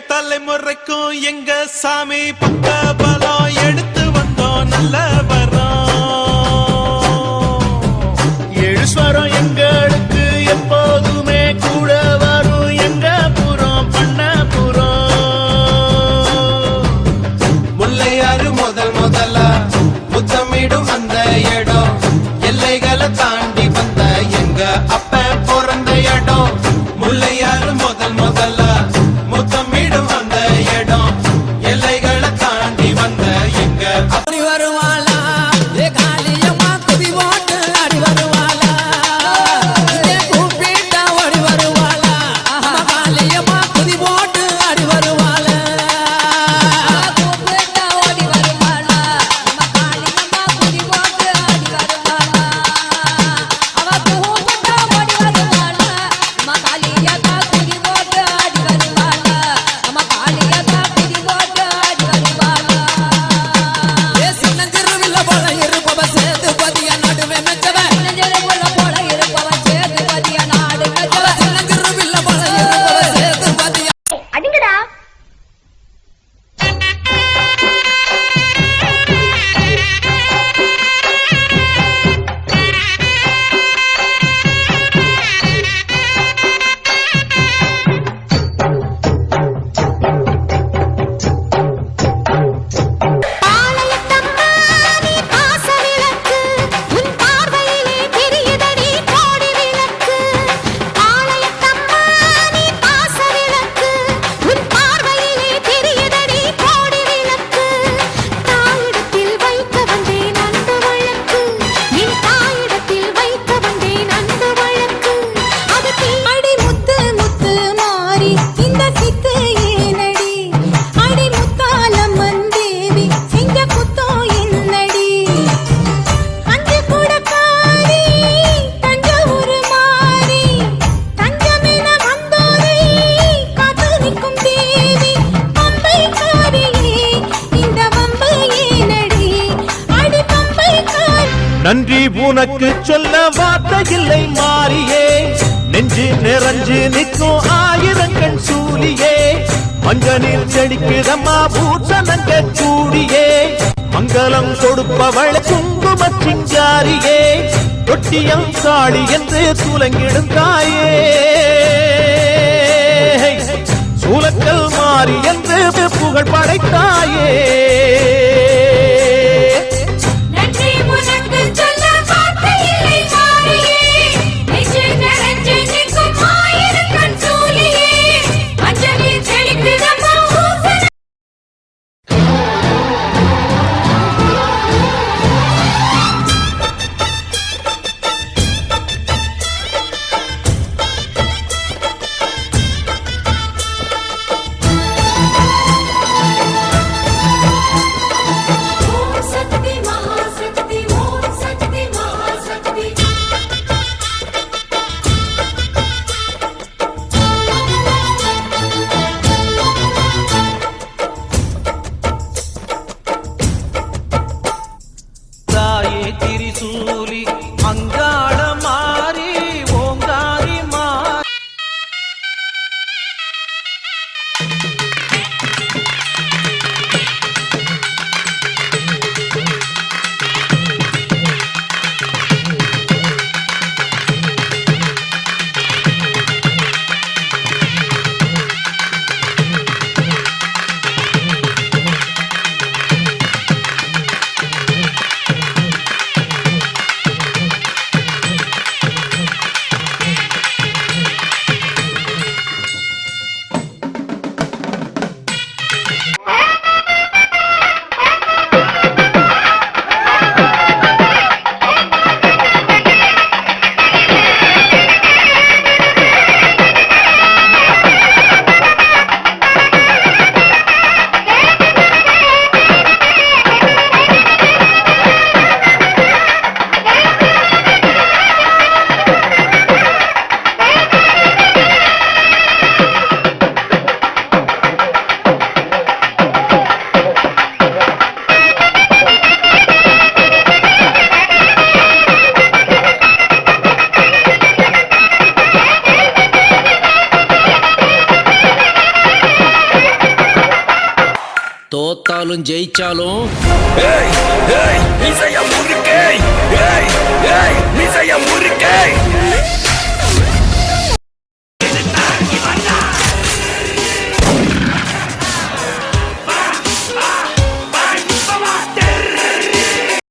தலைமுறைக்கும் எங்க சாமி பக்க பலம் எடுத்து வந்தோம் நல்ல வரோம். எழுஸ்வரம் எங்களுக்கு எப்போதுமே கூட வரும் எங்க புறம் பண்ண புறம். முல்லையாறு முதலா முத்தமிடும் அந்த இடம் எல்லைகளை தாண்டி வந்த எங்க அப்ப பிறந்த இடம். முல்லையாறு முதலா முத்தமிடும் அந்த இடம் எல்லைகளை தாண்டி வந்த எங்க அப்படி வருவாளா காளியம்மா குதி போட்டு அடி வருவாளா கூப்பிட்டா ஓடி வருவாளா காளியம்மா குதி போட்டு அடி வருவாளா கூப்பிட்டா ஓடி வருவாளா காளியம்மா குதி போட்டு அடி வருவாளா அவ கூப்பிட்டா ஓடி வருவாளா காளியம்மா குதி போட்டு அடி வருவாளா காளியம்மா குதி போட்டு அடி வருவாளா. சின்னஞ்சிறுவில்ல போல இருப்பவ சேது பதிய நடுவே மெச்சவ சின்னஞ்சிறுவில்ல போல இருப்பவ சேது பதிய நாடு மெச்சவ சின்னஞ்சிறுவில்ல போல இருப்பவ சேது பதிய அடிங்கடா. நன்றி உனக்கு சொல்ல வார்த்தை இல்லை மாறியே நெஞ்சு நிறைஞ்சு நிற்கும் ஆயிரங்கண் சூலியே மஞ்சனில் செடிக்குதம்மா பூசணங்க கூடியே மங்களம் கொடுப்பவள் குங்கும சிங்காரியே தொட்டியம் காளி என்று சூலங்கிடும் தாயே சூலக்கல் மாறி என்று புகழ் படைத்தாயே. திரிசூலி அங்காள மாறி ஓங்காரி மாறி தோத்தாலும் ஜெயிச்சாலும் ஏய் ஏய் மிசைய முறுக்கே ஏய் ஏய் மிசைய முறுக்கே